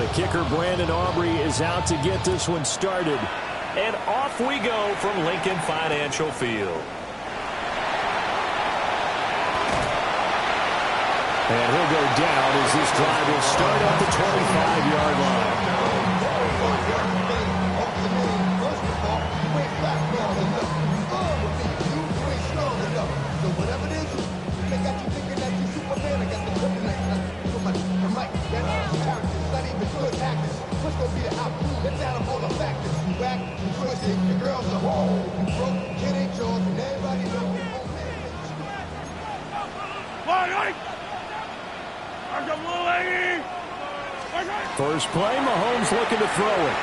kicker, Brandon Aubrey, is out to get this one started. And off we go from Lincoln Financial Field. And he'll go down as this drive will start at the 25-yard line. First play, Mahomes looking to throw it.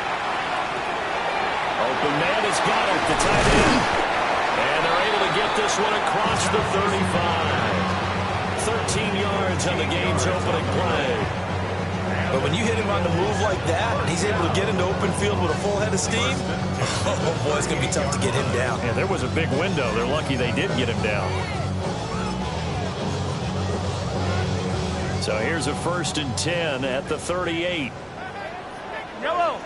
Open man has got it, the tight end. And they're able to get this one across the 35. 13 yards on the game's opening play. But when you hit him on the move like that, and he's able to get into open field with a full head of steam, oh boy, it's going to be tough to get him down. Yeah, there was a big window. They're lucky they did get him down. So here's a 1st and 10 at the 38. Yellow. Yellow.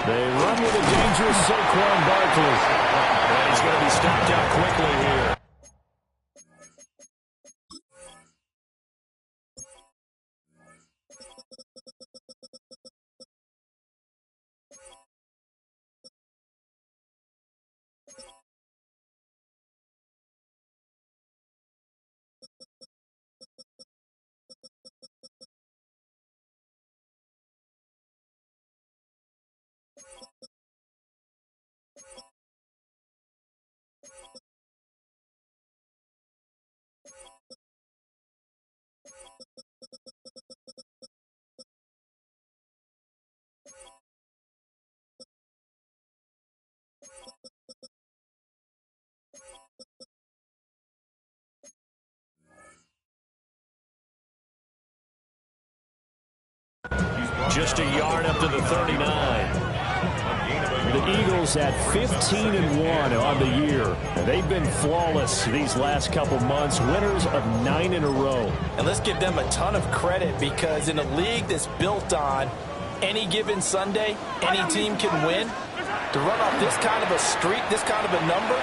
They run with a dangerous Saquon Barkley. And he's going to be stopped out quickly here. Just a yard up to the 39. The Eagles at 15-1 on the year. They've been flawless these last couple months, winners of 9 in a row. And let's give them a ton of credit, because in a league that's built on any given Sunday, any team can win. To run off this kind of a streak, this kind of a number,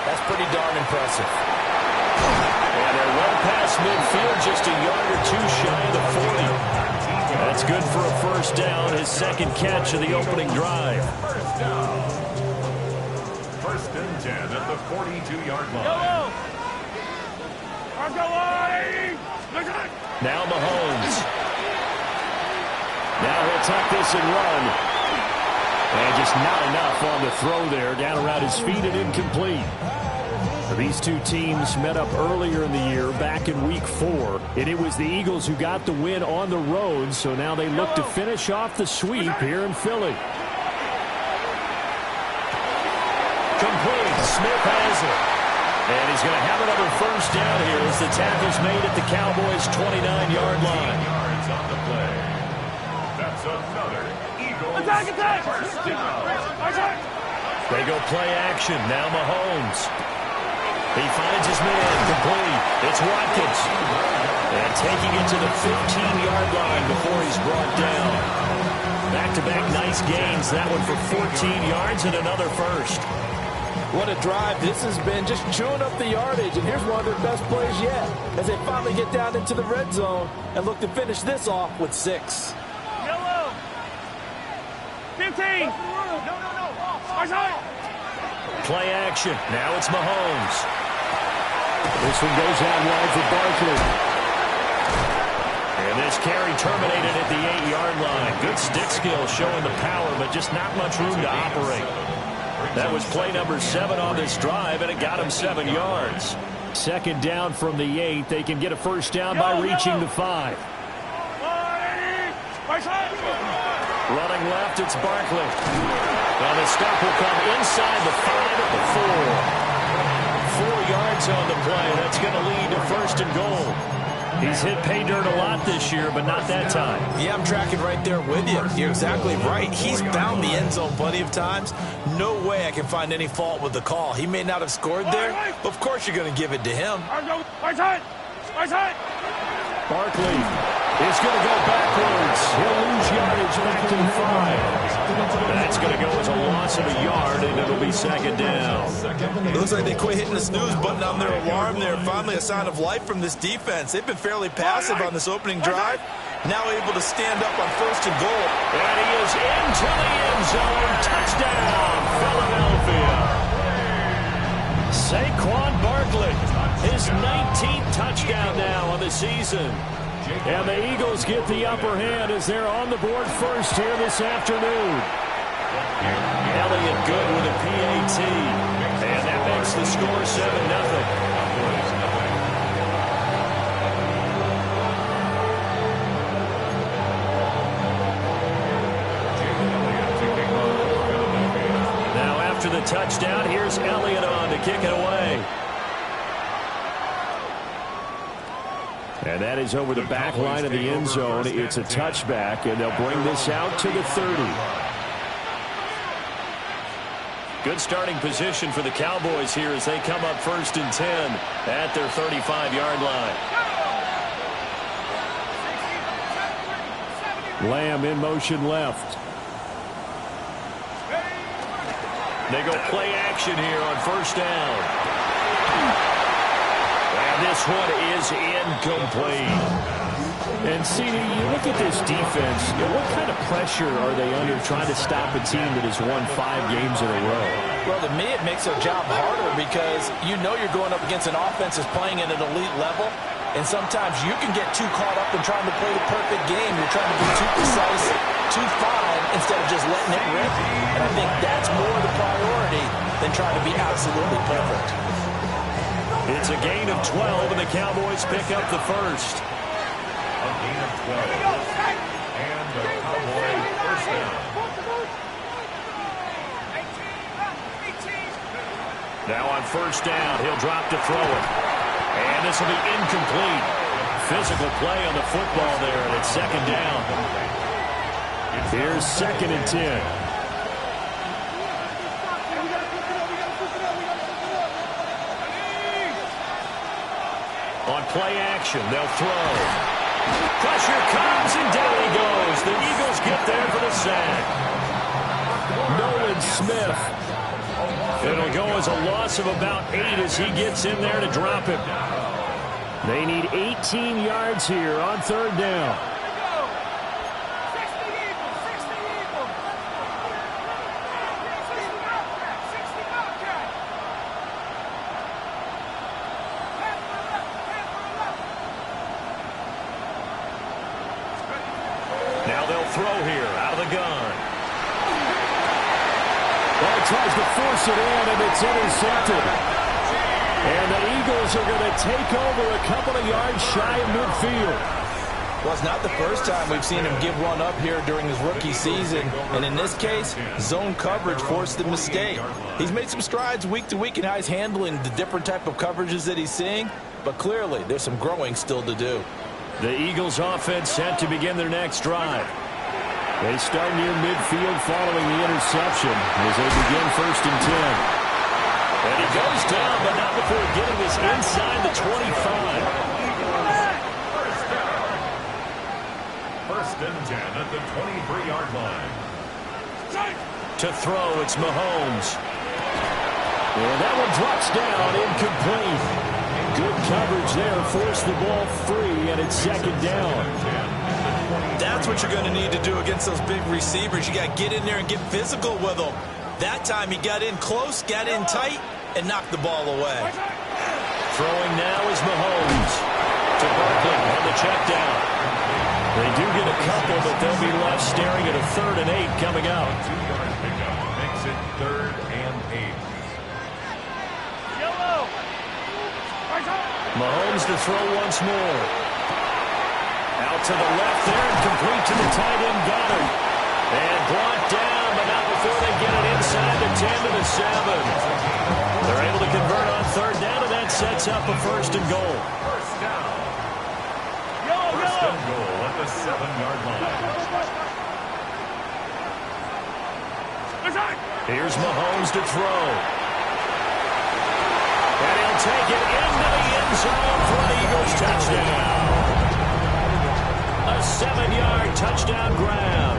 that's pretty darn impressive. And they're well past midfield, just a yard or two shy of the 40. That's good for a first down, his second catch of the opening drive. First down. 1st and 10 at the 42-yard line. Now Mahomes. Now he'll tuck this and run. And just not enough on the throw there. Down around his feet and incomplete. These two teams met up earlier in the year, back in Week 4, and it was the Eagles who got the win on the road, so now they look to finish off the sweep here in Philly. Complete. Smith has it. And he's going to have another first down here as the tackle's made at the Cowboys' 29-yard line. Yards on the play. That's another Eagles first down. They go play action. Now Mahomes. He finds his man, complete. It's Watkins. And taking it to the 15-yard line before he's brought down. Back-to-back nice gains. That one for 14 yards and another first. What a drive. This has been just chewing up the yardage, and here's one of their best plays yet, as they finally get down into the red zone and look to finish this off with 6. Yellow. 15. No. Play action. Now it's Mahomes. This one goes out wide for Barkley. And this carry terminated at the 8-yard line. Good stick skill showing the power, but just not much room to operate. That was play number 7 on this drive, and it got him 7 yards. Second down from the 8. They can get a first down by reaching the 5. Running left, it's Barkley. Well, the stop will come inside the 5 at the 4. 4 yards on the play. That's going to lead to 1st and goal. He's hit pay dirt a lot this year, but not that time. Yeah, I'm tracking right there with you. You're exactly right. He's found the end zone plenty of times. No way I can find any fault with the call. He may not have scored there, but of course you're going to give it to him. Barkley is going to go backwards. He'll lose yardage back to the 5. That's going to go as a loss of a yard, and it'll be second down. It looks like they quit hitting the snooze button on their alarm there. Finally a sign of life from this defense. They've been fairly passive on this opening drive. Now able to stand up on 1st and goal. And he is into the end zone. Touchdown, Philadelphia. Saquon Barkley, his 19th touchdown now on the season. And the Eagles get the upper hand as they're on the board first here this afternoon. Elliott good with a PAT. And that makes the score 7-0. The touchdown. Here's Elliott on to kick it away. And that is over the back line of the end zone. It's a touchback, and they'll bring this out to the 30. Good starting position for the Cowboys here as they come up 1st and 10 at their 35-yard line. Lamb in motion left. They go play action here on 1st down. And this one is incomplete. And, CD, you look at this defense, what kind of pressure are they under trying to stop a team that has won 5 games in a row? Well, to me, it makes their job harder because you know you're going up against an offense that's playing at an elite level. And sometimes you can get too caught up in trying to play the perfect game. You're trying to be too precise, too fine, instead of just letting it rip. And I think that's more the priority than trying to be absolutely perfect. It's a gain of 12, and the Cowboys pick up the first. A gain of 12. And the Cowboys first down. Now on 1st down, he'll drop to throw it. And this will be incomplete. Physical play on the football there, and it's 2nd down. Here's 2nd and 10. On play action, they'll throw. Pressure comes, and down he goes. The Eagles get there for the sack. Nolan Smith. It'll go as a loss of about 8 as he gets in there to drop him. They need 18 yards here on 3rd down. Now they'll throw here out of the gun. Well, he tries to force it in, and it's intercepted. And the Eagles are going to take over a couple of yards shy of midfield. Well, it's not the first time we've seen him give one up here during his rookie season. And in this case, zone coverage forced the mistake. He's made some strides week to week in how he's handling the different type of coverages that he's seeing. But clearly, there's some growing still to do. The Eagles offense set to begin their next drive. They start near midfield following the interception as they begin 1st and 10. And he goes down, but not before getting this inside the 25. First and 10 at the 23-yard line. To throw, it's Mahomes. And that one drops down, incomplete. Good coverage there, forced the ball free, and it's 2nd down. That's what you're going to need to do against those big receivers. You got to get in there and get physical with them. That time he got in close, got in tight, and knocked the ball away. Throwing now is Mahomes. To Barkley on the check down. They do get a couple, but they'll be left staring at a 3rd and 8 coming up. 2-yard pickup makes it 3rd and 8. Mahomes to throw once more. Out to the left there and complete to the tight end Goddard. And brought down, but not before they get it inside the 10 to the 7. They're able to convert on 3rd down, and that sets up a 1st and goal. First down. and goal at the 7-yard line. Here's Mahomes to throw. And he'll take it into the end zone for an Eagles touchdown. A 7-yard touchdown grab.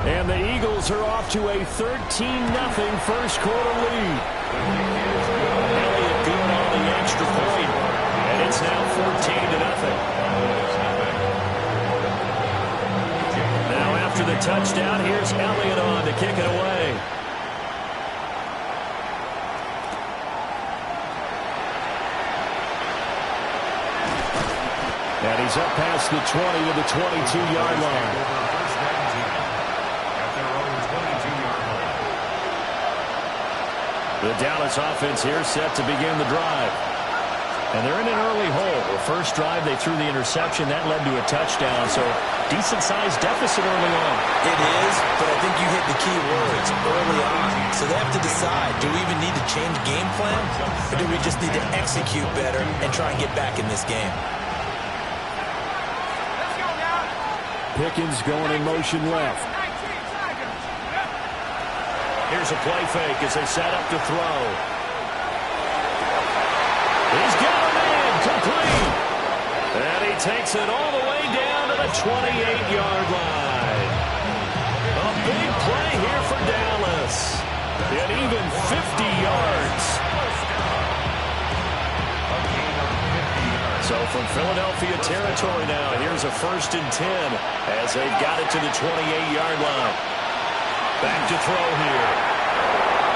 And the Eagles are off to a 13-0 first quarter lead. Elliott good on the extra point. And it's now 14-0. Now after the touchdown, here's Elliott on to kick it away. And he's up past the 20 to the 22-yard line. The Dallas offense here set to begin the drive. And they're in an early hole. The first drive, they threw the interception. That led to a touchdown. So decent-sized deficit early on. It is, but I think you hit the key words early on. So they have to decide, do we even need to change game plan? Or do we just need to execute better and try and get back in this game? Pickens going in motion left. Here's a play fake as they set up to throw. He's got a man complete. And he takes it all the way down to the 28-yard line. A big play here for Dallas. At even 50 yards. So from Philadelphia territory now, here's a 1st and 10 as they've got it to the 28-yard line. Back to throw here.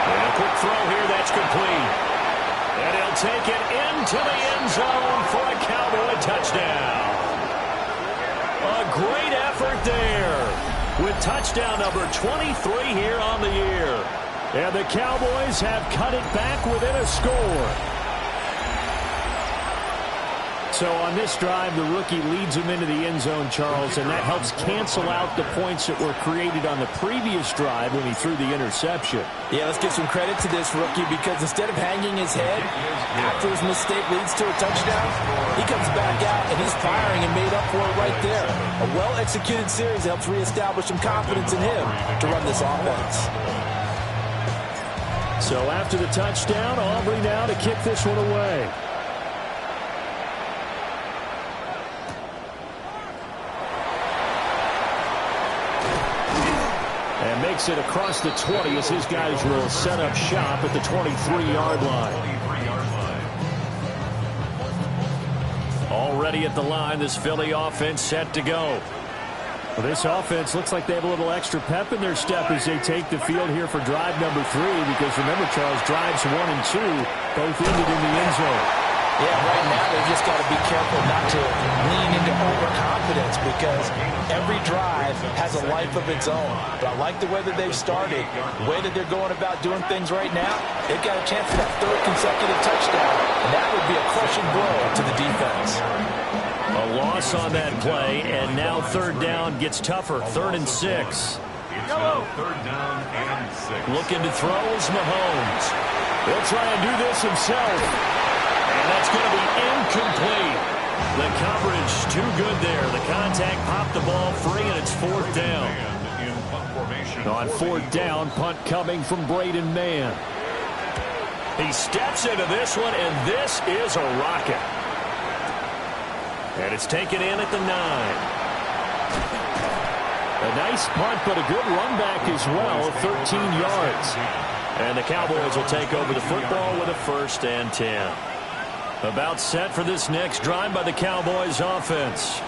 And a quick throw here, that's complete. And he'll take it into the end zone for a Cowboy touchdown. A great effort there with touchdown number 23 here on the year. And the Cowboys have cut it back within a score. So on this drive, the rookie leads him into the end zone, Charles, and that helps cancel out the points that were created on the previous drive when he threw the interception. Yeah, let's give some credit to this rookie because instead of hanging his head after his mistake leads to a touchdown, he comes back out and he's firing and made up for it right there. A well-executed series helps reestablish some confidence in him to run this offense. So after the touchdown, Aubrey now to kick this one away. And makes it across the 20 as his guys will set up shop at the 23-yard line. Already at the line, this Philly offense set to go. Well, this offense looks like they have a little extra pep in their step as they take the field here for drive number 3. Because remember, Charles, drives 1 and 2 both ended in the end zone. Yeah, right now they've just got to be careful not to lean into overconfidence because every drive has a life of its own. But I like the way that they've started, the way that they're going about doing things right now. They've got a chance for that 3rd consecutive touchdown, and that would be a crushing blow to the defense. A loss on that play, and now 3rd down gets tougher, 3rd and 6. It's now 3rd down and 6. Looking to throw is Mahomes. He'll try and do this himself. And that's going to be incomplete. The coverage too good there. The contact popped the ball free, and it's 4th down. On 4th down, punt coming from Braden Mann. He steps into this one, and this is a rocket. And it's taken in at the 9. A nice punt, but a good run back as well, 13 yards. And the Cowboys will take over the football with a 1st and 10. About set for this next drive by the Cowboys offense.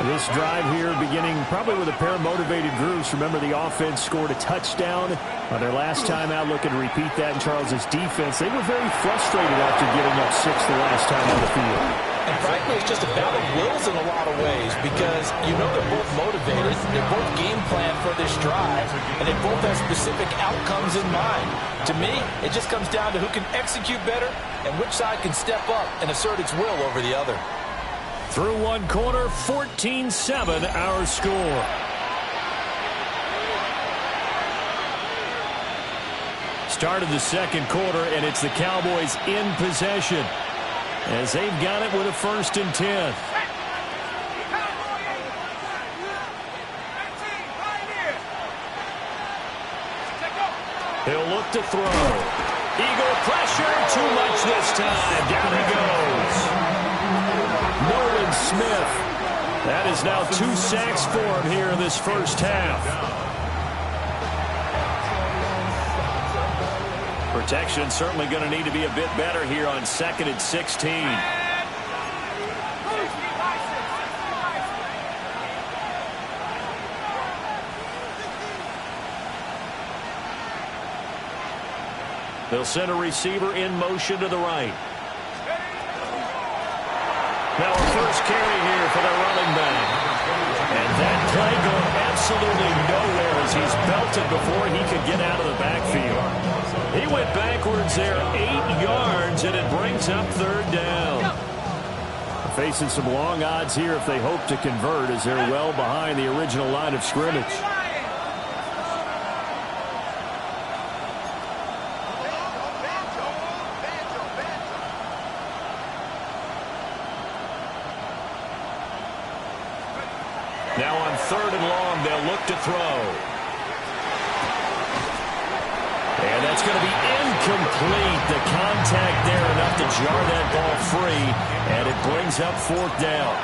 This drive here beginning probably with a pair of motivated groups. Remember, the offense scored a touchdown on their last time out. Looking to repeat that in Charles's defense. They were very frustrated after getting up 6 the last time on the field. And frankly, it's just a battle of wills in a lot of ways because you know they're both motivated, they're both game plan for this drive, and they both have specific outcomes in mind. To me, it just comes down to who can execute better and which side can step up and assert its will over the other. Through one quarter, 14-7 our score. Start of the second quarter, and it's the Cowboys in possession as they've got it with a 1st and 10. look to throw. Eagle pressure, too much this time. Down he goes. Nolan Smith. That is now 2 sacks for him here in this first half. Protection certainly going to need to be a bit better here on 2nd and 16. They'll send a receiver in motion to the right. Now a first carry here for their running back. And that play going absolutely nowhere as he's belted before he could get out of the backfield. He went backwards there 8 yards, and it brings up 3rd down. Facing some long odds here if they hope to convert as they're well behind the original line of scrimmage. Now on 3rd and long, they'll look to throw. And that's going to be incomplete. The contact there enough to jar that ball free, and it brings up 4th down.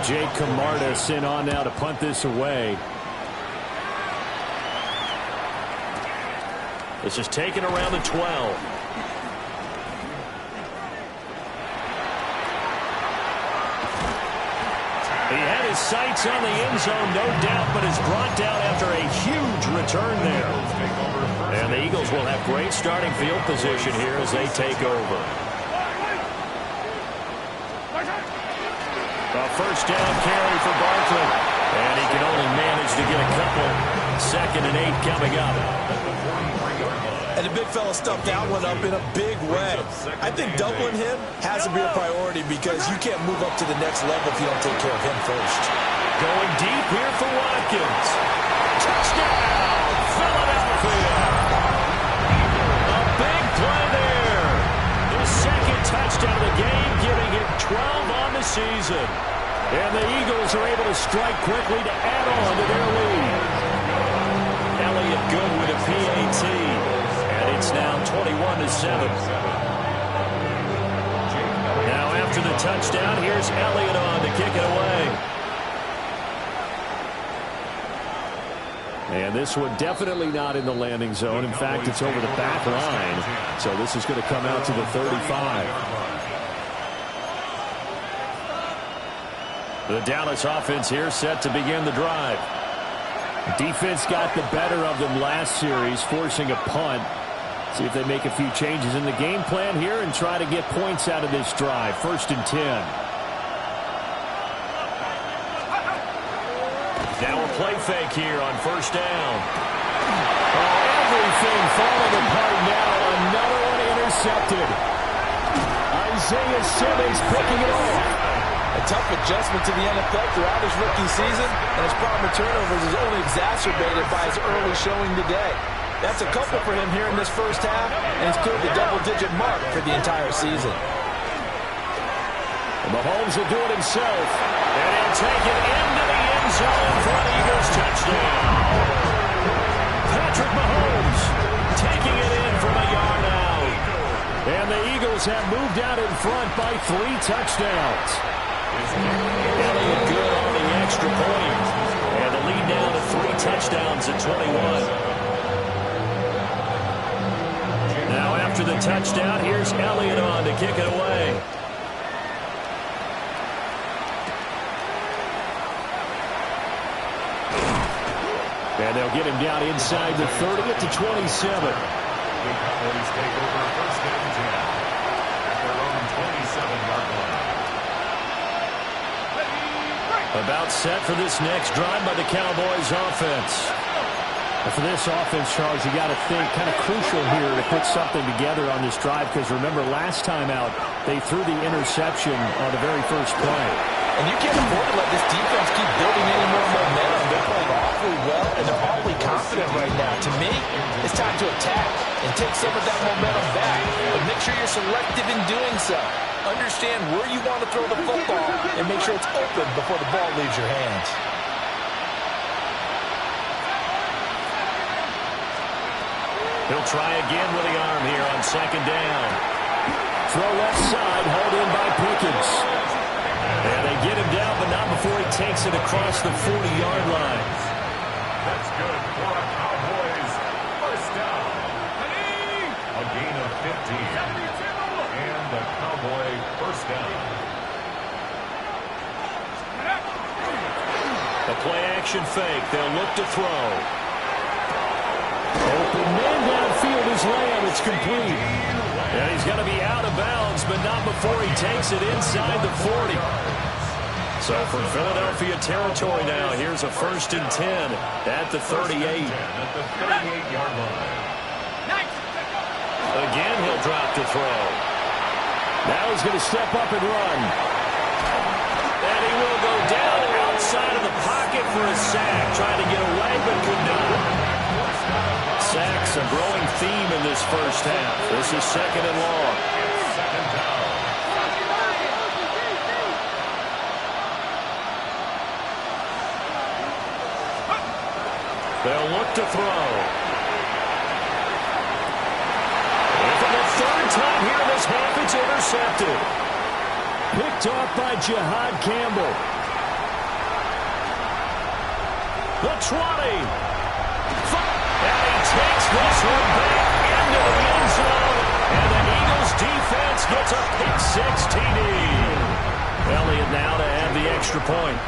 Jake Camarda sent on now to punt this away. This is taken around the 12. He had his sights on the end zone, no doubt, but is brought down after a huge return there. And the Eagles will have great starting field position here as they take over. A first down carry for Barkley. And he can only manage to get a couple. 2nd and 8 coming up. And the big fella stuffed that one up in a big way. I think doubling him has to be a priority because you can't move up to the next level if you don't take care of him first. Going deep here for Watkins. Touchdown, Philadelphia. A big play there. His 2nd touchdown of the game, giving him 12 on the season. And the Eagles are able to strike quickly to add on to their lead. Elliott good with a PAT. And it's now 21-7. Now after the touchdown, here's Elliott on to kick it away. And this one definitely not in the landing zone. In fact, it's over the back line. So this is going to come out to the 35. The Dallas offense here set to begin the drive. Defense got the better of them last series, forcing a punt. See if they make a few changes in the game plan here and try to get points out of this drive. 1st and 10. Now a play fake here on 1st down. Oh, everything falling apart now. Another one intercepted. Isaiah Simmons picking it off. A tough adjustment to the NFL throughout his rookie season, and his problem with turnovers is only exacerbated by his early showing today. That's a couple for him here in this first half, and he's cleared the double-digit mark for the entire season. And Mahomes will do it himself, and he'll take it into the end zone for an Eagles touchdown. Patrick Mahomes taking it in from a yard out. And the Eagles have moved out in front by 3 touchdowns. Elliott good on the extra point. And the lead down to 3 touchdowns at 21. Now after the touchdown, here's Elliott on to kick it away. And they'll get him down inside the 30 to 27. The Cowboys take over 1st and 10 at their own 27-yard line. About set for this next drive by the Cowboys offense. And for this offense, Charles, you got to think kind of crucial here to put something together on this drive because remember last time out they threw the interception on the very first play. And you can't afford to let this defense keep building any more momentum. They're playing awfully well, and they're awfully confident right now. To me, it's time to attack and take some of that momentum back. But make sure you're selective in doing so. Understand where you want to throw the football and make sure it's open before the ball leaves your hands. He'll try again with the arm here on second down. Throw left side, held in by Pickens. And they get him down, but not before he takes it across the 40-yard line. That's good for a Cowboys first down. A gain of 15. And the Cowboy first down. A play-action fake. They'll look to throw. Open man downfield is Lamb. It's complete. And he's going to be out of bounds, but not before he takes it inside the 40. So from Philadelphia territory now, here's a 1st and 10 at the 38. At the 38-yard line. Again, he'll drop to throw. Now he's going to step up and run. And he will go down outside of the pocket for a sack. Trying to get away, but could not. Sacks a growing theme in this first half. This is second and long. Second down. They'll look to throw. And for the third time here in this half, it's intercepted. Picked off by Jihad Campbell. The 20. And he takes this one back into the end zone. And the Eagles defense gets a pick-six TD. Elliott now to add the extra point.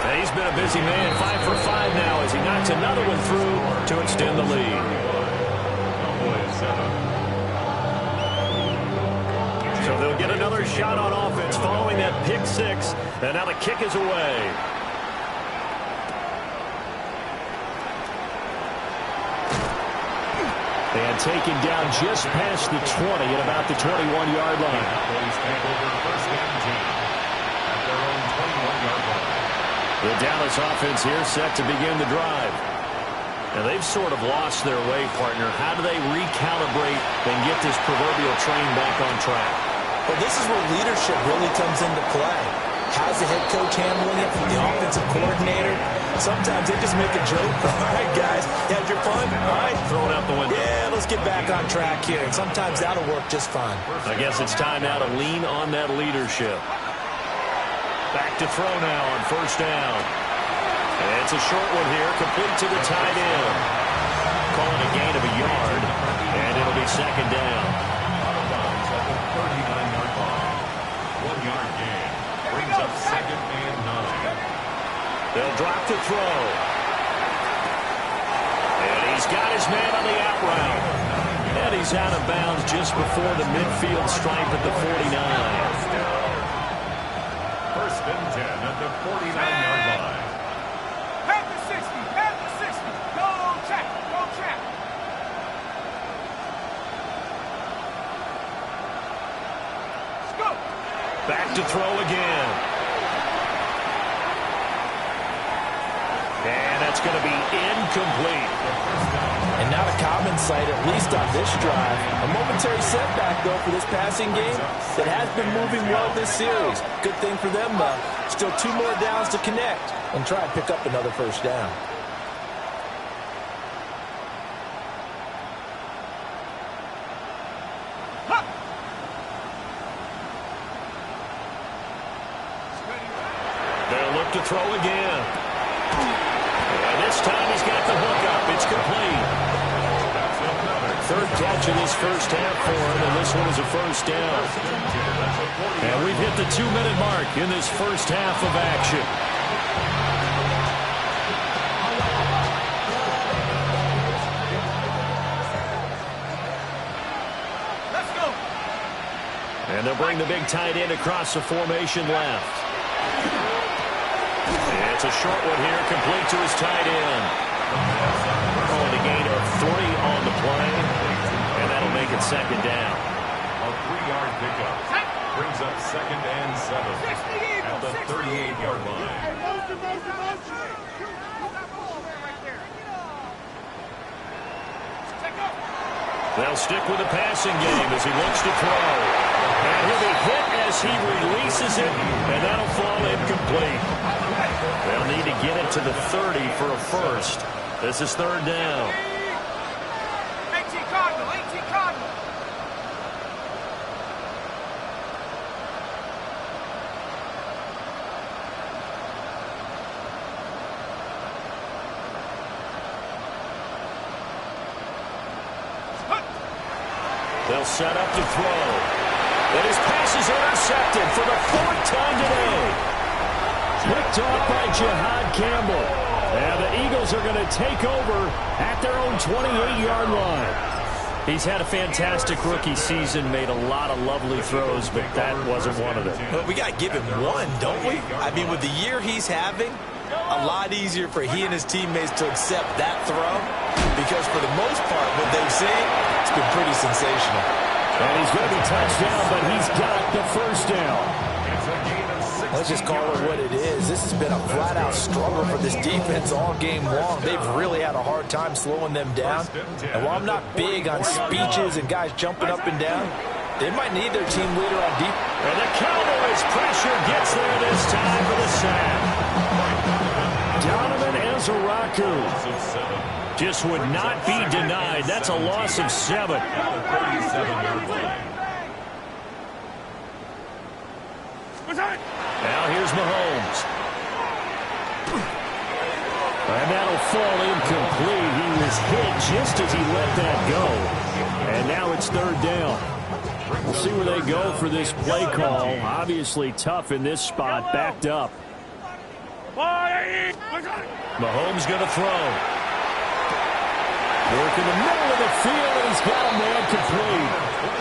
And he's been a busy man, 5 for 5 now as he knocks another one through to extend the lead. So they'll get another shot on offense following that pick-six. And now the kick is away. And taken down just past the 20 at about the 21-yard line. The Dallas offense here set to begin the drive. Now they've sort of lost their way, partner. How do they recalibrate and get this proverbial train back on track? Well, this is where leadership really comes into play. How's the head coach handling it from the offensive coordinator? Sometimes they just make a joke. All right, guys, you had your fun? All right. Throw it out the window. Yeah, let's get back on track here. And sometimes that'll work just fine. I guess it's time now to lean on that leadership. Back to throw now on first down. And it's a short one here, complete to the tight end. Calling a gain of a yard, and it'll be second down. Out of bounds at the 39-yard line. 1-yard gain. Brings up second and 9. They'll drop to throw. And he's got his man on the out route. And he's out of bounds just before the midfield stripe at the 49. First and 10 at the 49-yard line. At the 60, at the 60. Go check, go check. Let's go. Back to throw again. And that's going to be incomplete. And not a common sight, at least on this drive. A momentary setback, though, for this passing game that has been moving well this series. Good thing for them, though. Still 2 more downs to connect and try and pick up another first down. They'll look to throw again. And this time he's got the hook up. It's complete. Third catch of this first half for him, and this one is a first down. And we've hit the 2-minute mark in this first half of action. Let's go. And they'll bring the big tight end across the formation left. It's a short one here, complete to his tight end. Calling a gain of 3 on the play, and that'll make it second down. A 3-yard pickup brings up second and 7 at the 38-yard line. They'll stick with the passing game as he looks to throw. And he'll be hit as he releases it, and that'll fall incomplete. They'll need to get it to the 30 for a first. This is third down. 18 Cardinal, 18 Cardinal. They'll set up to throw. And his pass is intercepted for the fourth time today. Picked off by Jihad Campbell. And the Eagles are going to take over at their own 28-yard line. He's had a fantastic rookie season, made a lot of lovely throws, but that wasn't one of them. Well, we got to give him one, don't we? I mean, with the year he's having, a lot easier for he and his teammates to accept that throw, because for the most part, what they've seen, it's been pretty sensational. And he's going to be touchdown, but he's got the first down. Let's just call it what it is. This has been a flat-out struggle for this defense all game long. They've really had a hard time slowing them down. And while I'm not big on speeches and guys jumping up and down, they might need their team leader on deep. And the Cowboys pressure gets there this time for the sack. Donovan Ezeraku just would not be denied. That's a loss of 7. Now here's Mahomes. And that'll fall incomplete. He was hit just as he let that go. And now it's third down. We'll see where they go for this play call. Obviously tough in this spot, backed up. Mahomes going to throw. Work in the middle of the field, and he's got a man complete.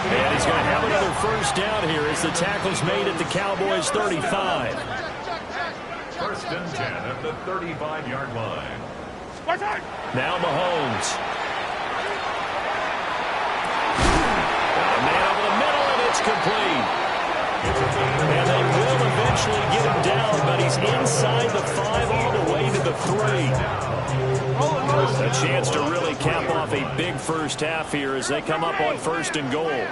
And he's going to have another first down here as the tackle's made at the Cowboys' 35. First and 10 at the 35-yard line. Now Mahomes. A man over the middle, and it's complete. And they will eventually get him down, but he's inside the 5 all the way to the 3. A chance to really cap off a big first half here as they come up on first and goal. They'll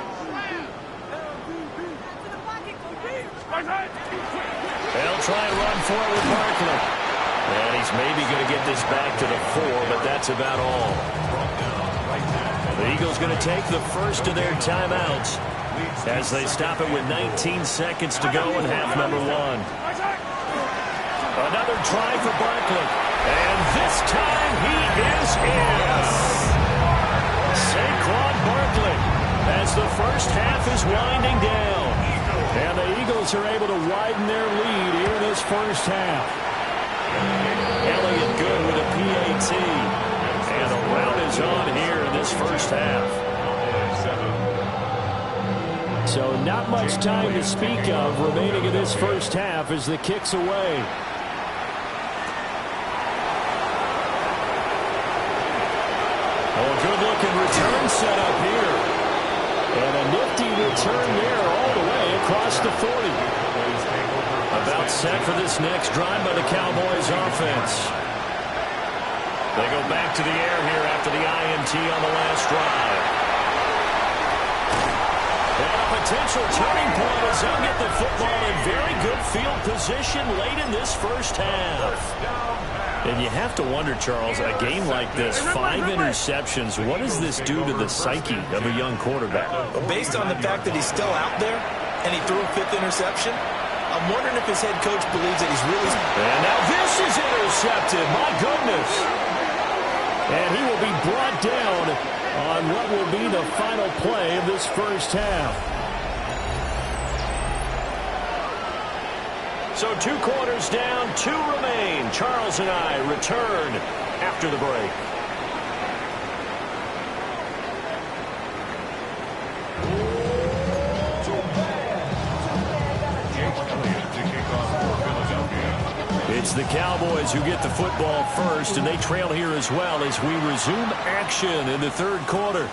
try and run for it with Barkley. And he's maybe going to get this back to the 4, but that's about all. The Eagles going to take the first of their timeouts as they stop it with 19 seconds to go in half number 1. Another try for Barkley. And this time he is in. Saquon Barkley as the first half is winding down. And the Eagles are able to widen their lead here in this first half. Elliott good with a PAT. And a rout is on here in this first half. So not much time to speak of remaining in this first half as the kick's away. Oh, good-looking return set up here. And a nifty return there all the way across the 40. About set for this next drive by the Cowboys offense. They go back to the air here after the INT on the last drive. And a potential turning point as they'll get the football in very good field position late in this first half. And you have to wonder, Charles, a game like this, 5 interceptions, what does this do to the psyche of a young quarterback? Well, based on the fact that he's still out there and he threw a 5th interception, I'm wondering if his head coach believes that he's really... And now this is intercepted. My goodness. And he will be brought down on what will be the final play of this first half. So 2 quarters down, 2 remain. Charles and I return after the break. It's the Cowboys who get the football first, and they trail here as well as we resume action in the third quarter.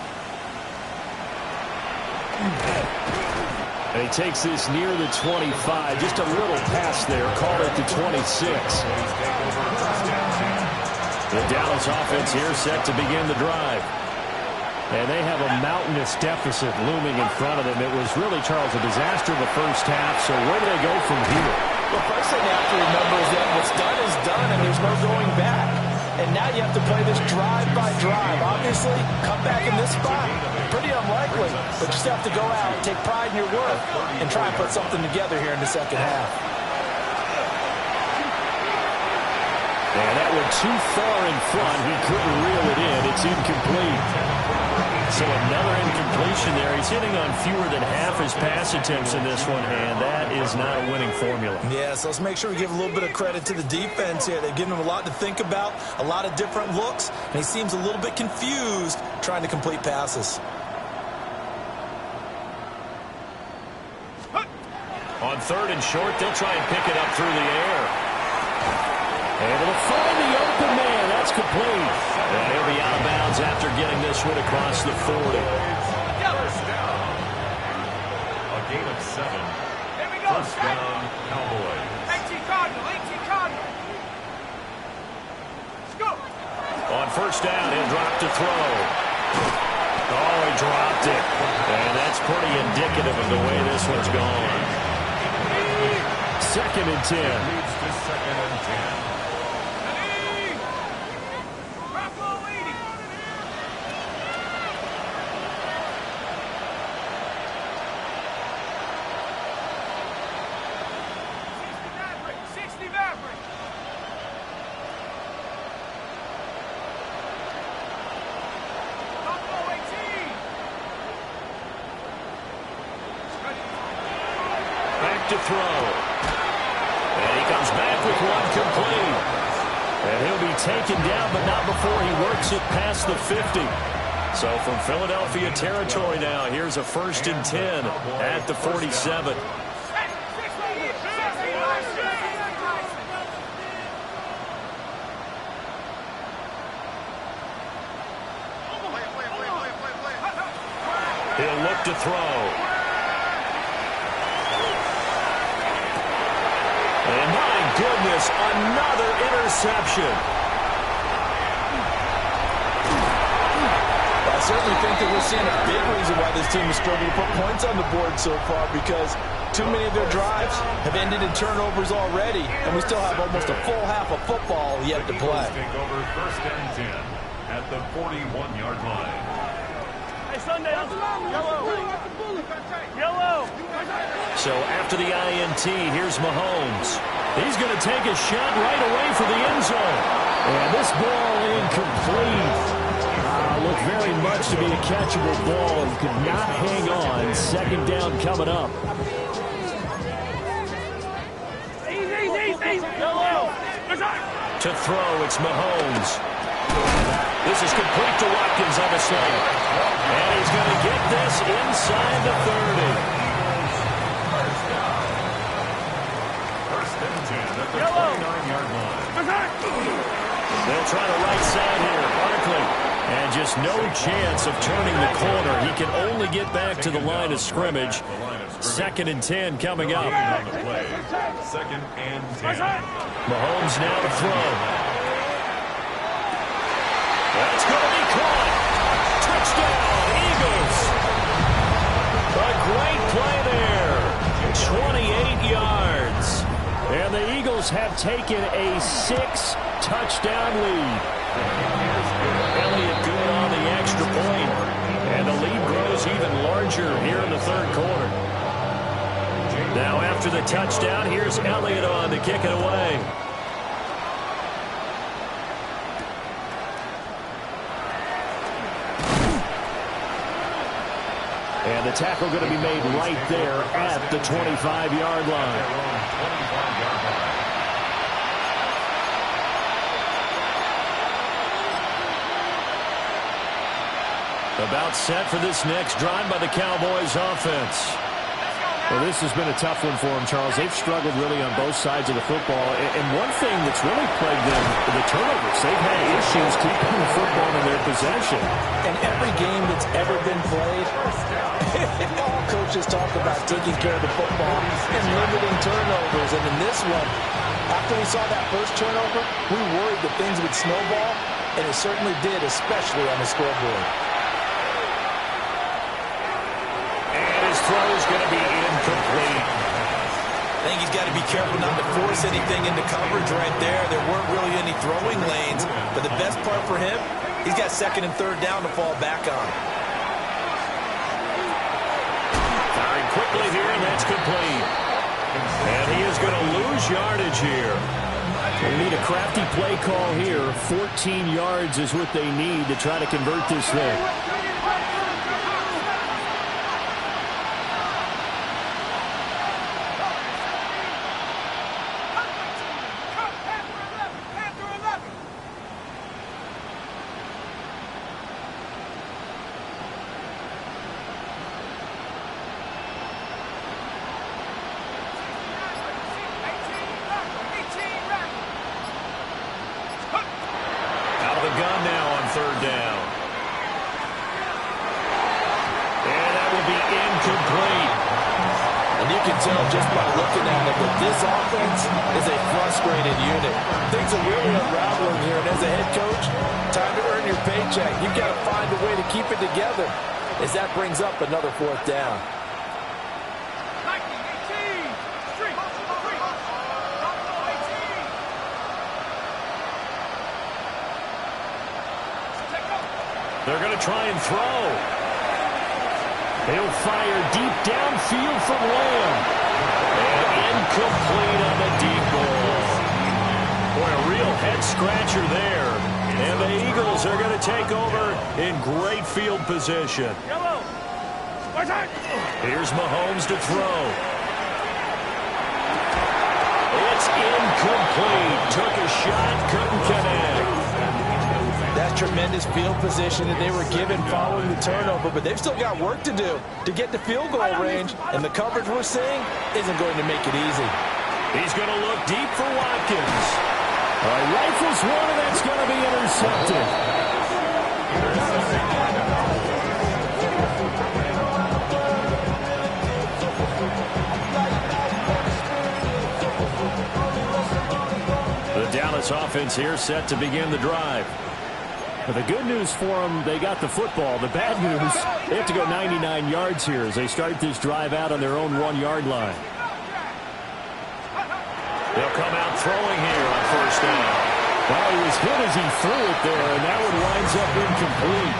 And he takes this near the 25. Just a little pass there. Call it the 26. The Dallas offense here set to begin the drive. And they have a mountainous deficit looming in front of them. It was really, Charles, a disaster in the first half. So where do they go from here? The first thing you have to remember is that what's done is done, and there's no going back. And now you have to play this drive by drive. Obviously, come back in this spot, pretty unlikely. But you just have to go out, take pride in your work, and try and put something together here in the second half. And that went too far in front. He couldn't reel it in. It's incomplete. So another incompletion there. He's hitting on fewer than half his pass attempts in this one, and that is not a winning formula. Yeah, so let's make sure we give a little bit of credit to the defense here. They've given him a lot to think about, a lot of different looks, and he seems a little bit confused trying to complete passes. On third and short, they'll try and pick it up through the air. Able to find the open man. That's complete. And he'll be out of bounds after getting this one across the 40. First down. A gain of 7. Here we go. First down, Cowboys. 18 Cardinal, 18 Cardinal. Scoop. On first down, he'll drop to throw. Oh, he dropped it. And that's pretty indicative of the way this one's gone. Second and 10. Leads to second and 10. To throw. And he comes back with one complete. And he'll be taken down, but not before he works it past the 50. So from Philadelphia territory now, here's a first and 10 at the 47. He'll look to throw. And my goodness, another interception. I certainly think that we're seeing a big reason why this team has struggled to put points on the board so far, because too many of their drives have ended in turnovers already, and we still have almost a full half of football yet to play. Take over first and 10 at the 41-yard line. Hey, Sunday, yellow. Yellow. So after the INT, here's Mahomes. He's going to take a shot right away for the end zone. And this ball incomplete. Looked very much to be a catchable ball and could not hang on. Second down coming up. Yellow. To throw, it's Mahomes. This is complete to Watkins on the slant. And he's going to get this inside the 30. First and 10 at the 29-yard line. They'll try the right side here. Barkley. And just no chance of turning the corner. He can only get back to the line of scrimmage. Second and 10 coming up. Second and 10. Mahomes now to throw. That's going to be caught. Touchdown, Eagles. A great play there. 28 yards. And the Eagles have taken a 6-touchdown lead. Elliott good on the extra point. And the lead grows even larger here in the third quarter. Now after the touchdown, here's Elliott on to kick it away. And the tackle going to be made right there at the 25-yard line. About set for this next drive by the Cowboys offense. Well, this has been a tough one for them, Charles. They've struggled really on both sides of the football. And one thing that's really plagued them, the turnovers. They've had issues keeping the football in their possession. And every game that's ever been played, all coaches talk about taking care of the football and limiting turnovers. And in this one, after we saw that first turnover, we worried that things would snowball, and it certainly did, especially on the scoreboard. Throw is going to be incomplete. think he's got to be careful not to force anything into coverage right there. There weren't really any throwing lanes, but the best part for him, he's got second and third down to fall back on. Firing quickly here, and that's complete. And he is going to lose yardage here. They need a crafty play call here. 14 yards is what they need to try to convert this thing. Just by looking at it, that this offense is a frustrated unit. Things are really unraveling here, and as a head coach, time to earn your paycheck. You've got to find a way to keep it together as that brings up another fourth down. They're going to try and throw. He'll fire deep downfield from Lamb. And incomplete on the deep ball. Boy, a real head-scratcher there. And the Eagles are going to take over in great field position. Here's Mahomes to throw. It's incomplete. Took a shot, couldn't connect. That's tremendous field position that they were given following the turnover, but they've still got work to do to get to field goal range, and the coverage we're seeing isn't going to make it easy. He's going to look deep for Watkins. Rifles one, and that's going to be intercepted. The Dallas offense here set to begin the drive. The good news for them, they got the football. The bad news, they have to go 99 yards here as they start this drive out on their own 1-yard line. They'll come out throwing here on first down. Well, he was hit as he threw it there, and that one winds up incomplete.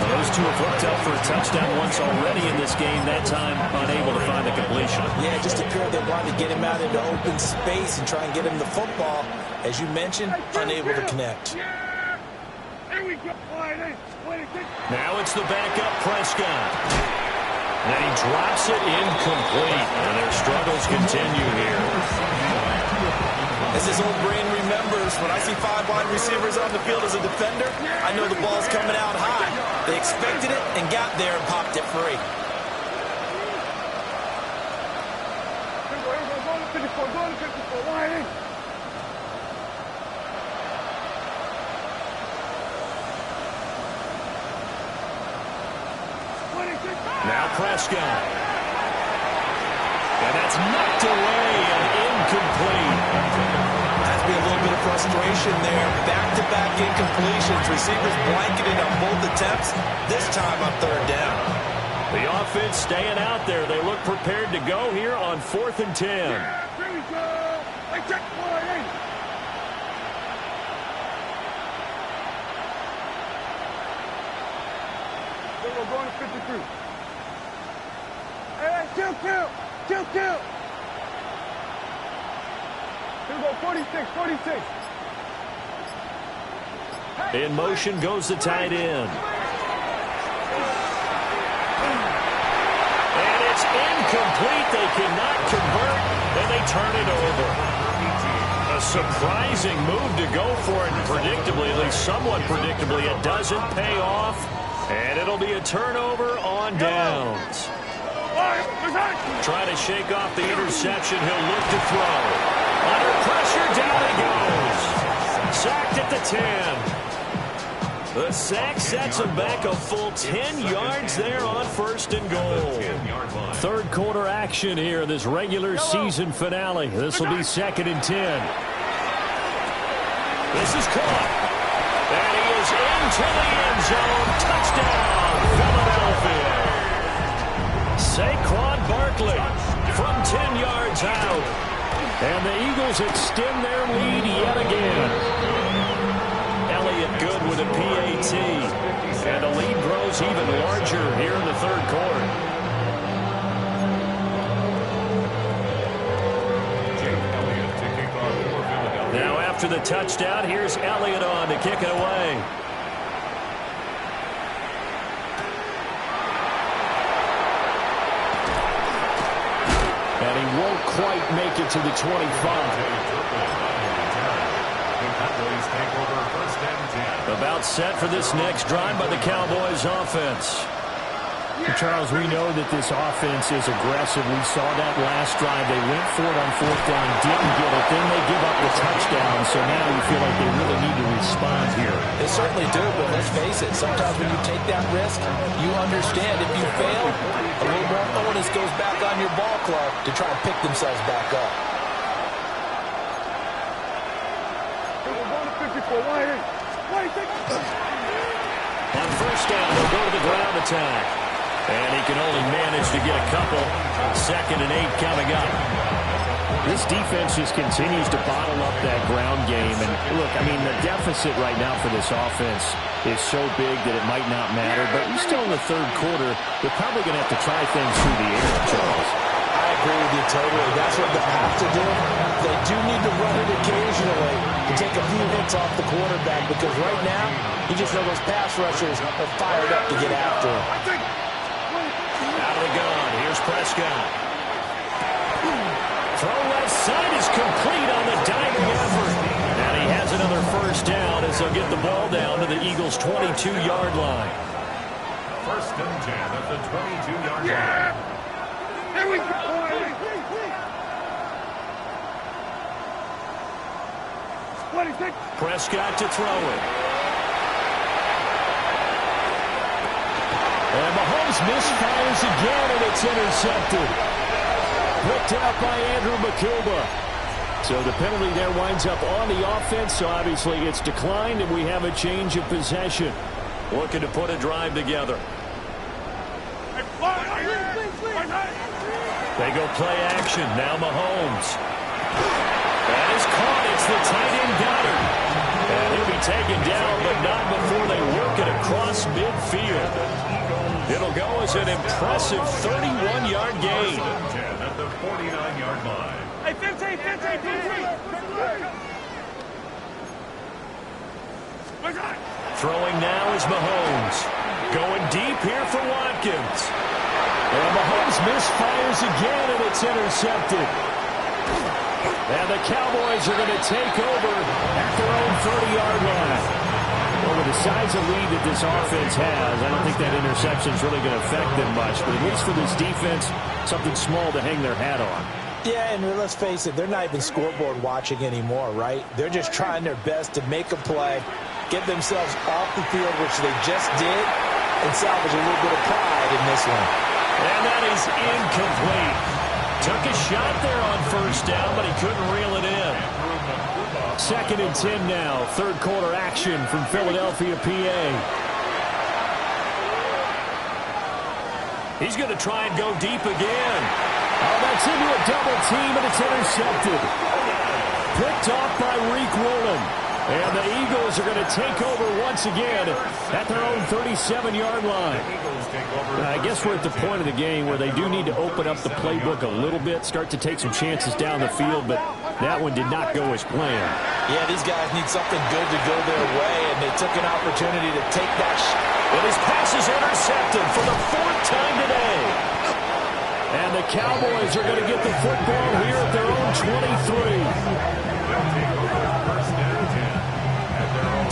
Well, those two have hooked up for a touchdown once already in this game, that time unable to find the completion. Yeah, it just appeared they wanted to get him out into open space and try and get him the football. As you mentioned, unable to connect. Now it's the backup Prescott. And he drops it incomplete. And their struggles continue here. As his old brain remembers, when I see 5 wide receivers on the field as a defender, I know the ball's coming out high. They expected it and got there and popped it free. Now Prescott. And that's knocked away and incomplete. Has been a little bit of frustration there. Back-to-back incompletions. Receivers blanketing on both attempts, this time on third down. The offense staying out there. They look prepared to go here on 4th and 10. Here we go. Hey, check point, hey. We're going to 53. Hey, kill. Here we go, 46. In motion goes the tight end. And it's incomplete. They cannot convert, and they turn it over. A surprising move to go for it, and predictably, at least somewhat predictably, it doesn't pay off. And it'll be a turnover on downs. Trying to shake off the interception. He'll look to throw. Under pressure, down he goes. Sacked at the 10. The sack sets him back a full 10 yards there on 1st and goal. Third quarter action here in this regular season finale. This will be 2nd and 10. This is caught. And he is into the end zone. Touchdown, Philadelphia. Saquon Barkley from 10 yards out. And the Eagles extend their lead yet again. Elliott good with a PAT. And the lead grows even larger here in the third quarter. Now after the touchdown, here's Elliott on to kick it away. And he won't quite make it to the 25. About set for this next drive by the Cowboys offense. Charles, we know that this offense is aggressive. We saw that last drive. They went for it on fourth down, didn't get it. Then they give up the touchdown. So now you feel like they really need to respond here. They certainly do, but let's face it. Sometimes when you take that risk, you understand if you fail, a little more onus goes back on your ball club to try and pick themselves back up. On first down, they'll go to the ground attack. And he can only manage to get a couple. 2nd and 8 coming up. This defense just continues to bottle up that ground game. And look, I mean, the deficit right now for this offense is so big that it might not matter. But we're still in the third quarter. They're probably going to have to try things through the air, Charles. I agree with you totally. That's what they have to do. They do need to run it occasionally to take a few hits off the quarterback. Because right now, you just know those pass rushers are fired up to get after him. Out of the gun, here's Prescott. Throw left side is complete on the diving effort. And he has another first down as they'll get the ball down to the Eagles' 22-yard line. 1st and 10 at the 22-yard line. Here we go. Prescott to throw it. And Mahomes misfires again, and it's intercepted. Picked out by Andrew Makuba. So the penalty there winds up on the offense, so obviously it's declined, and we have a change of possession. Looking to put a drive together. They go play action. Now Mahomes. That is caught. It's the tight end Goddard. And he'll be taken down, but not before they work it across midfield. It'll go as an impressive 31-yard gain. At the 49-yard line. Hey, 15. Throwing now is Mahomes. Going deep here for Watkins. And Mahomes misfires again, and it's intercepted. And the Cowboys are going to take over at their own 30-yard line. Well, with the size of lead that this offense has, I don't think that interception is really going to affect them much. But at least for this defense, something small to hang their hat on. Yeah, and let's face it, they're not even scoreboard watching anymore, right? They're just trying their best to make a play, get themselves off the field, which they just did, and salvage a little bit of pride in this one. And that is incomplete. Took a shot there on first down, but he couldn't reel it in. 2nd and 10 now. Third quarter action from Philadelphia, PA. He's going to try and go deep again. Oh, that's into a double team, and it's intercepted. Picked off by Reek Woolen. And the Eagles are going to take over once again at their own 37-yard line. I guess we're at the point of the game where they do need to open up the playbook a little bit, start to take some chances down the field, but that one did not go as planned. Yeah, these guys need something good to go their way, and they took an opportunity to take that shot. And his pass is intercepted for the 4th time today. And the Cowboys are going to get the football here at their own 23.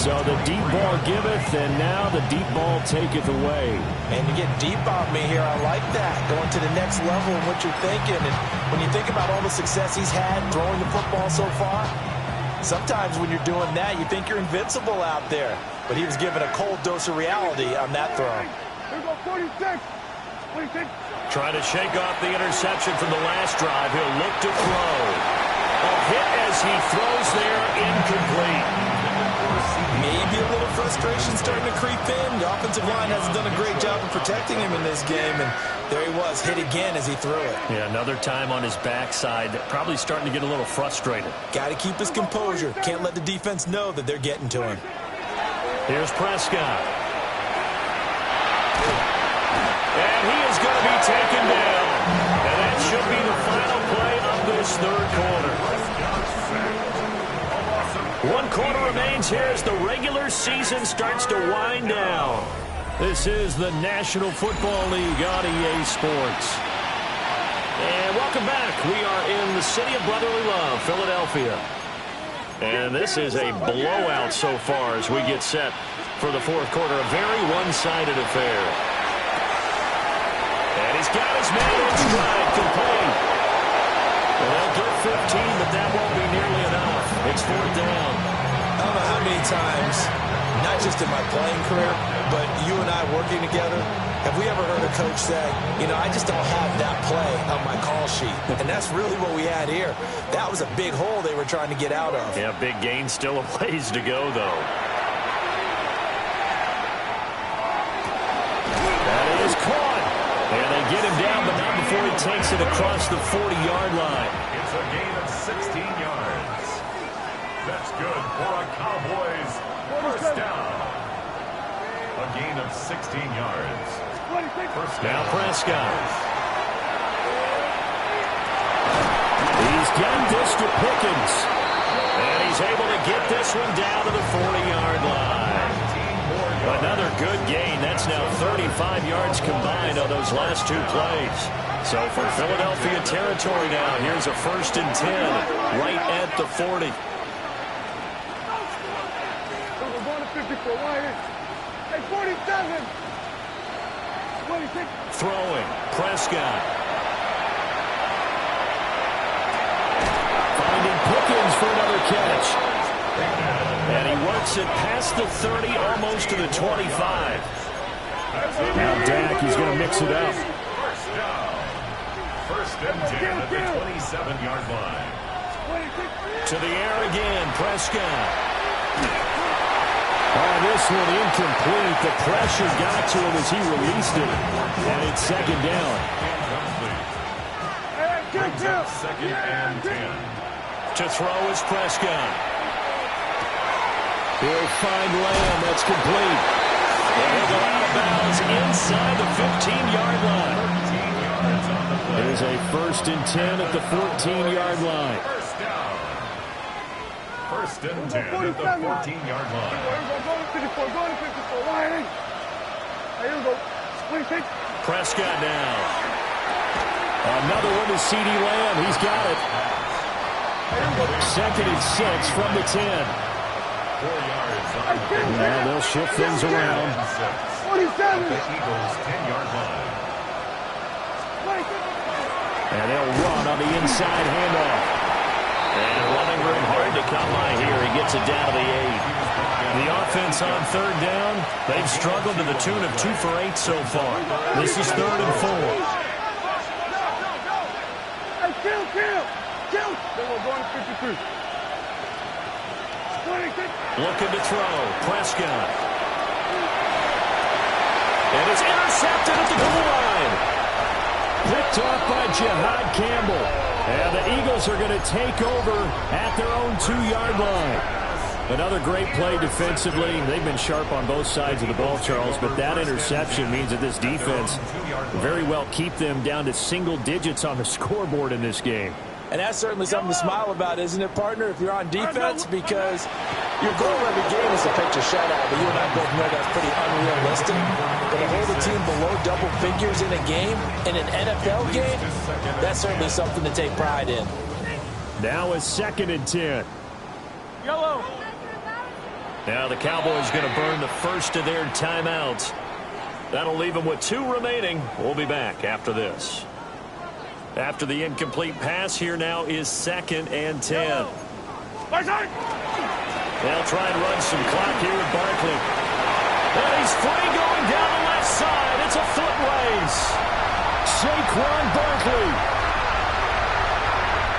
So the deep ball giveth, and now the deep ball taketh away. And you get deep on me here. I like that. Going to the next level in what you're thinking. And when you think about all the success he's had throwing the football so far, sometimes when you're doing that, you think you're invincible out there. But he was given a cold dose of reality on that throw. Here we go, 46. Trying to shake off the interception from the last drive. He'll look to throw. A hit as he throws there, incomplete. maybe a little frustration starting to creep in. The offensive line hasn't done a great job of protecting him in this game, and there he was, hit again as he threw it. Yeah, another time on his backside, probably starting to get a little frustrated. Got to keep his composure. Can't let the defense know that they're getting to him. Here's Prescott. And he is going to be taken down. And that should be the final play of this third quarter. 1 quarter remains here as the regular season starts to wind down. This is the National Football League on EA Sports. And welcome back. We are in the city of brotherly love, Philadelphia. And this is a blowout so far as we get set for the fourth quarter. A very one-sided affair. And he's got his man in stride, complete. Well, they'll get 15, but that won't be nearly enough. It's fourth down. I don't know how many times, not just in my playing career, but you and I working together, have we ever heard a coach say, you know, I just don't have that play on my call sheet. And that's really what we had here. That was a big hole they were trying to get out of. Yeah, big gain, still a ways to go, though. That is caught. And they get him down, but not before he takes it across the 40-yard line. It's a gain of 16 yards. That's good for a Cowboys first down. A gain of 16 yards. First down. Now Prescott. He's got this to Pickens. And he's able to get this one down to the 40-yard line. Another good gain. That's now 35 yards combined on those last 2 plays. So for Philadelphia territory now, here's a 1st and 10 right at the 40. We're going to 54. Why here? Hey, 47. 26. Throwing. Prescott. Finding Pickens for another catch. And he works it past the 30, almost to the 25. Now Dak, he's going to mix it up. First down. First and 10 at the 27-yard line. To the air again, Prescott. Oh, this one incomplete. The pressure got to him as he released it. And it's second down. Brings up 2nd and 10. To throw is Prescott. He'll find Lamb. That's complete. And he'll go out of bounds inside the 15-yard line. It is a 1st and 10 at the 14-yard line. First down. First and 10 at the 14-yard line. Go to 54. Go to 54. Why here? Here we go. 26. Prescott now. Another one to C.D. Lamb. He's got it. 2nd and 6 from the 10. 4 yards on the Now they'll shift things around. 47. The Eagles' 10-yard line. And they'll run on the inside handoff. And running room hard to come by here. He gets it down to the 8. The offense on 3rd down, they've struggled to the tune of 2 for 8 so far. This is 3rd and 4. Hey, kill. Then we're going to 53. 26. Looking to throw. Prescott. And it's intercepted at the goal line. Picked off by Jihad Campbell. And the Eagles are going to take over at their own 2-yard line. Another great play defensively. They've been sharp on both sides of the ball, Charles, but that interception means that this defense very well keep them down to single digits on the scoreboard in this game. And that's certainly something to smile about, isn't it, partner, if you're on defense? Because your goal every game is to pitch a shutout, but you and I both know that's pretty unrealistic. But to hold a team below double figures in a game, in an NFL game, that's certainly something to take pride in. Now a 2nd and 10. Yellow. Now the Cowboys going to burn the first of their timeouts. That'll leave them with 2 remaining. We'll be back after this. After the incomplete pass, here now is 2nd and 10. They'll try and run some clock here with Barkley. And he's free going down the left side. It's a foot race. Saquon Barkley.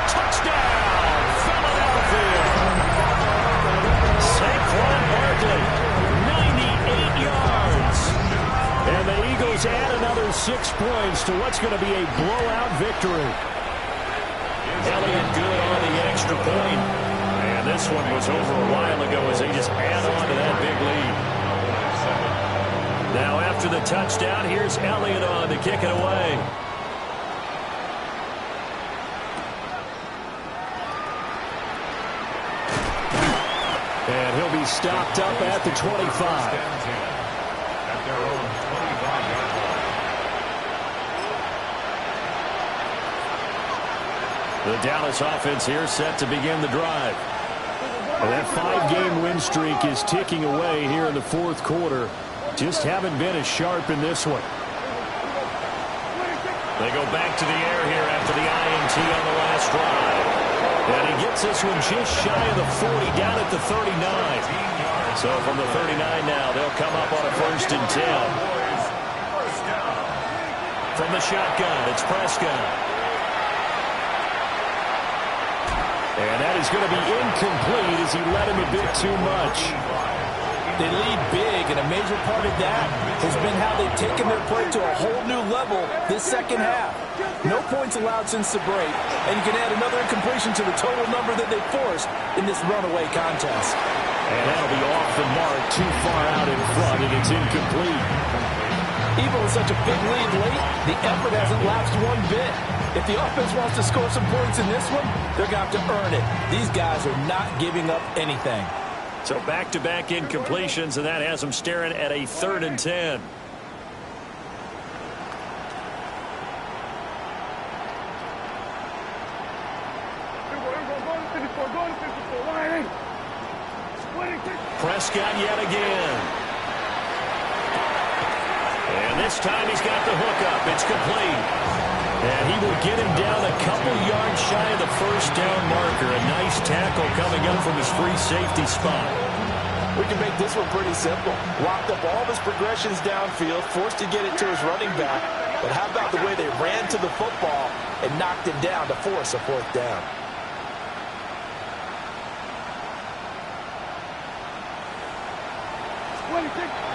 Touchdown, Philadelphia. Saquon Barkley Eagles add another 6 points to what's going to be a blowout victory. Elliott good on the extra point. And this one was over a while ago as they just add on to that big lead. Now after the touchdown, here's Elliott on to kick it away. And he'll be stopped up at the 25. At their own 25-yard line. The Dallas offense here set to begin the drive. Well, that 5-game win streak is ticking away here in the fourth quarter. Just haven't been as sharp in this one. They go back to the air here after the INT on the last drive. And he gets this one just shy of the 40, down at the 39. So from the 39 now, they'll come up on a 1st and 10. From the shotgun, it's Prescott. And that is going to be incomplete as he led him a bit too much. They lead big, and a major part of that has been how they've taken their play to a whole new level this second half. No points allowed since the break, and you can add another incompletion to the total number that they forced in this runaway contest. And that'll be off the mark, too far out in front, and it's incomplete. Even with such a big lead late, the effort hasn't lapsed one bit. If the offense wants to score some points in this one, they're going to have to earn it. These guys are not giving up anything. So back-to-back incompletions, and that has them staring at a 3rd and 10. Prescott yet again. And this time he's got the hook up. It's complete. And he will get him down a couple yards shy of the 1st down marker. A nice tackle coming up from his free safety spot. We can make this one pretty simple. Locked up all of his progressions downfield, forced to get it to his running back. But how about the way they ran to the football and knocked him down to force a 4th down?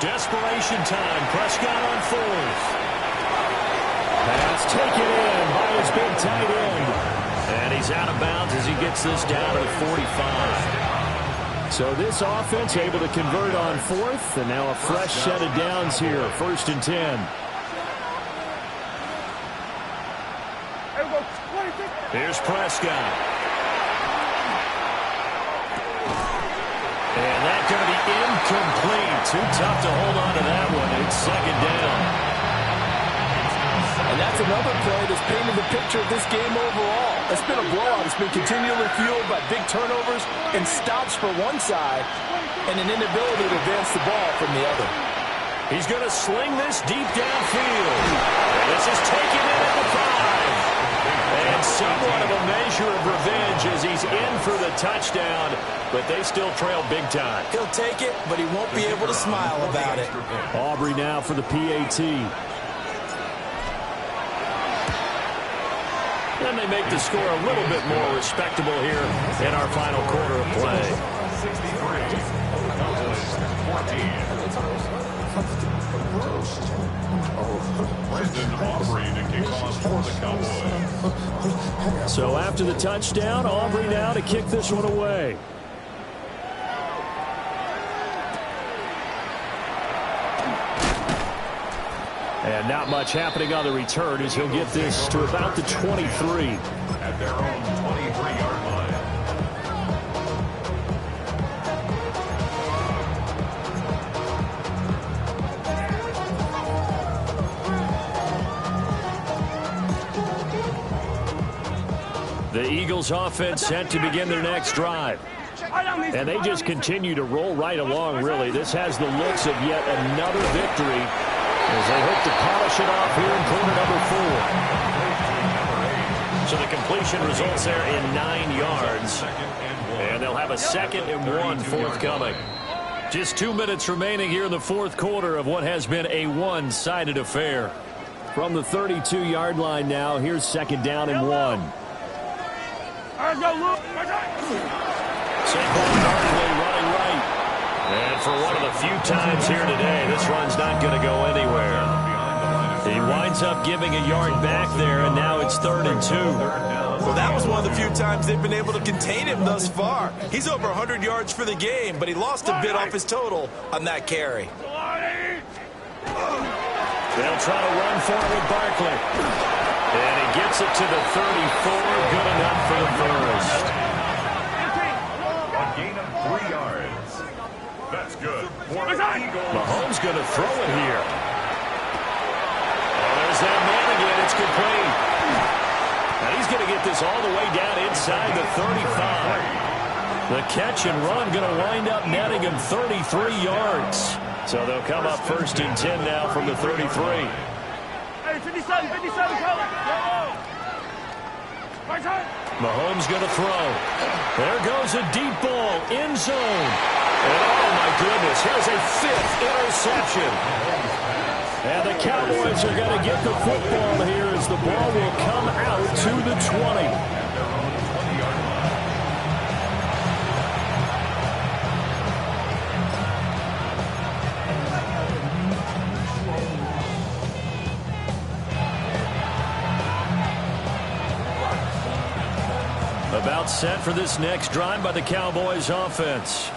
Desperation time. Prescott on 4th. Pass taken in by his big tight end. And he's out of bounds as he gets this down to the 45. So this offense able to convert on 4th, and now a fresh set of downs here. 1st and 10. Here's Prescott. And that's going to be incomplete. Too tough to hold on to that one. It's 2nd down. And that's another play that's painted the picture of this game overall. It's been a blowout. It's been continually fueled by big turnovers and stops for one side and an inability to advance the ball from the other. He's going to sling this deep downfield. This is taken in at the 5. And somewhat of a measure of revenge as he's in for the touchdown, but they still trail big time. He'll take it, but he won't be able to smile about it. Aubrey now for the PAT. And they make the score a little bit more respectable here in our final quarter of play. 63, Cowboys 14. Brendan Aubrey to kick off for the Cowboys. So after the touchdown, Aubrey now to kick this one away. And not much happening on the return as he'll get this to about the 23. At their own 23-yard line. The Eagles offense set to begin their next drive. And they just continue to roll right along, really. This has the looks of yet another victory as they hope to polish it off here in quarter number 4. So the completion results there in 9 yards. And they'll have a 2nd and 1 forthcoming. Just 2 minutes remaining here in the fourth quarter of what has been a one-sided affair. From the 32-yard line now, here's 2nd down and 1. Saquon Barkley running right. And for one of the few times here today, this run's not going to go anywhere. He winds up giving a yard back there, and now it's 3rd and 2. Well, that was one of the few times they've been able to contain him thus far. He's over 100 yards for the game, but he lost a bit off his total on that carry. They'll try to run for it with Barkley. And he gets it to the 34. Good enough for the first. A gain of 3 yards. That's good for the Eagles. Mahomes going to throw it here. Oh, there's that man again. It's complete. Now he's going to get this all the way down inside the 35. The catch and run going to wind up netting him 33 yards. So they'll come up 1st and 10 now from the 33. Hey, 57, coach. Mahomes going to throw. There goes a deep ball, end zone. And oh my goodness, here's a 5th interception. And the Cowboys are going to get the football here as the ball will come out to the 20. About set for this next drive by the Cowboys offense.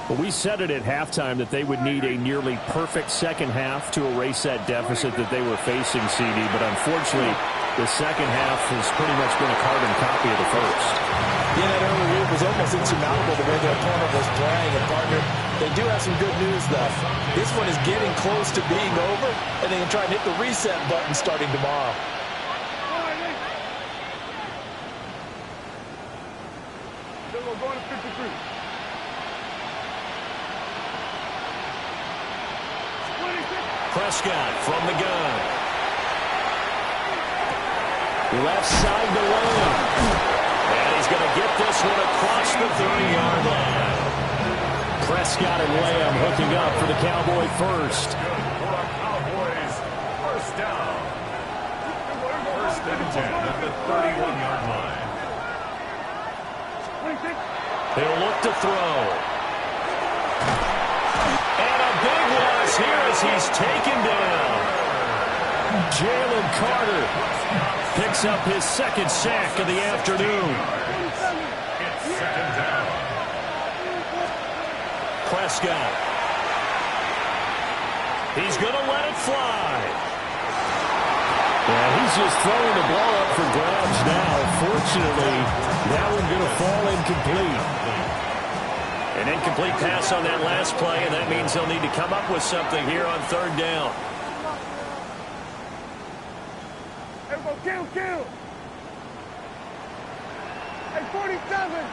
Well, we said it at halftime that they would need a nearly perfect second half to erase that deficit that they were facing, CD. But unfortunately, the second half has pretty much been a carbon copy of the first. Yeah, that early lead was almost insurmountable the way their opponent was playing. And, partner, they do have some good news, though. This one is getting close to being over, and they can try and hit the reset button starting tomorrow. We're going to 53. Prescott from the gun. Left side to Lamb. And he's going to get this one across the 30-yard line. Prescott and Lamb hooking up for the Cowboy first. For our Cowboys, first down. 1st and 10 at the 31-yard line. He'll look to throw. And a big loss here as he's taken down. Jalen Carter picks up his 2nd sack of the afternoon. It's 2nd down. Prescott. He's going to let it fly. Yeah, he's just throwing the ball up for grabs now. Fortunately, that one going to fall incomplete. An incomplete pass on that last play, and that means they'll need to come up with something here on 3rd down. Everybody, kill. Hey, 47.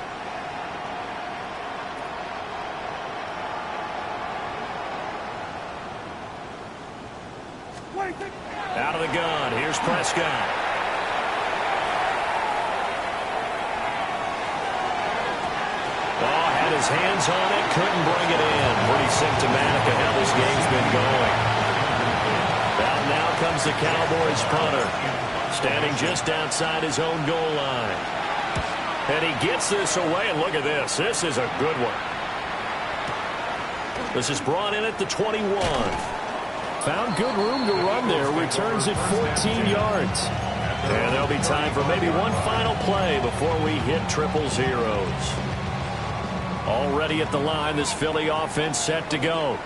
Out of the gun, here's Prescott. Oh, had his hands on it, couldn't bring it in. Pretty symptomatic of how this game's been going. Out now comes the Cowboys punter, standing just outside his own goal line. And he gets this away, and look at this. This is a good one. This is brought in at the 21. Found good room to run there. Returns at 14 yards. And there'll be time for maybe one final play before we hit triple zeros. Already at the line, this Philly offense set to go.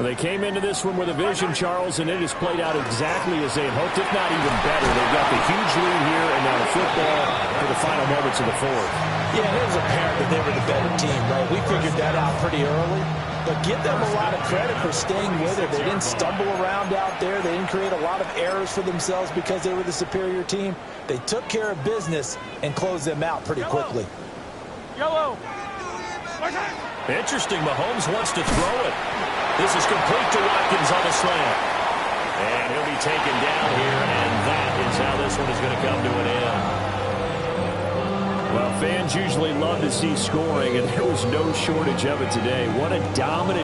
They came into this one with a vision, Charles, and it has played out exactly as they had hoped, if not even better. They've got the huge lead here, and now the football for the final moments of the 4th. Yeah, it was apparent that they were the better team, right? We figured that out pretty early. But give them a lot of credit for staying with it. They didn't stumble around out there. They didn't create a lot of errors for themselves because they were the superior team. They took care of business and closed them out pretty quickly. Yellow. Interesting. Mahomes wants to throw it. This is complete to Watkins on the slant. And he'll be taken down here, and that is how this one is going to come to an end. Well, fans usually love to see scoring, and there was no shortage of it today. What a dominant